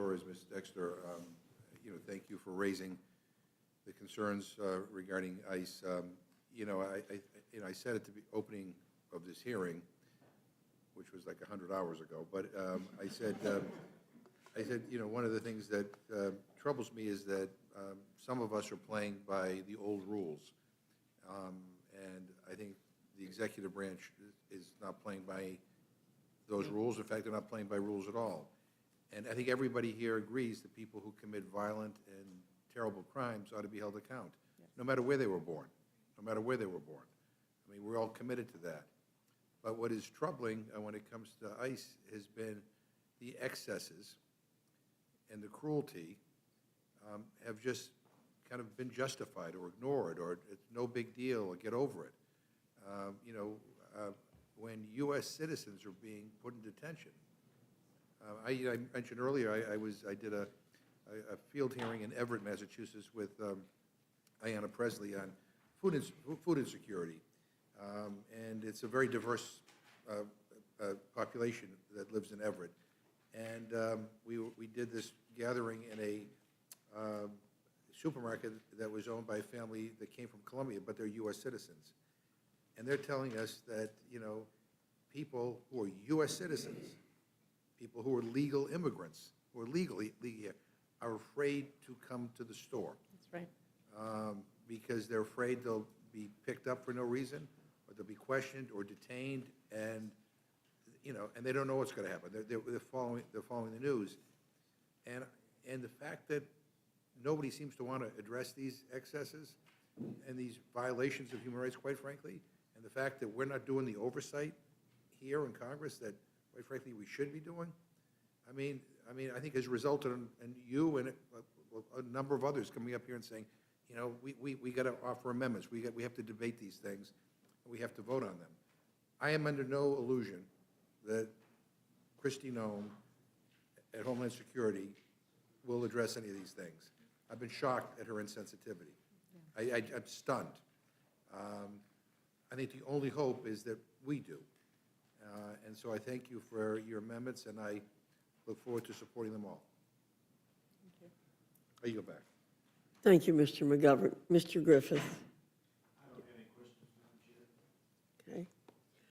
Torres, Ms. Dexter, thank you for raising the concerns regarding ICE. I said at the opening of this hearing, which was like 100 hours ago, but I said, one of the things that troubles me is that some of us are playing by the old rules. And I think the executive branch is not playing by those rules. In fact, they're not playing by rules at all. And I think everybody here agrees that people who commit violent and terrible crimes ought to be held account, no matter where they were born, no matter where they were born. I mean, we're all committed to that. But what is troubling when it comes to ICE has been the excesses and the cruelty have just kind of been justified or ignored, or it's no big deal, or get over it. When U.S. citizens are being put in detention. I mentioned earlier I did a field hearing in Everett, Massachusetts, with Ayanna Presley on food insecurity, and it's a very diverse population that lives in Everett. And we did this gathering in a supermarket that was owned by a family that came from Colombia, but they're U.S. citizens. And they're telling us that, people who are U.S. citizens, people who are legal immigrants, who are legally here, are afraid to come to the store. That's right. Because they're afraid they'll be picked up for no reason, or they'll be questioned or detained, and, and they don't know what's going to happen. They're following the news. And the fact that nobody seems to want to address these excesses and these violations of human rights, quite frankly, and the fact that we're not doing the oversight here in Congress that, quite frankly, we should be doing, I think has resulted in you and a number of others coming up here and saying, we got to offer amendments. We have to debate these things, and we have to vote on them. I am under no illusion that Kristi Noem at Homeland Security will address any of these things. I've been shocked at her insensitivity. I'm stunned. I think the only hope is that we do. And so I thank you for your amendments, and I look forward to supporting them all. I yield back. Thank you, Mr. McGovern. Mr. Griffith.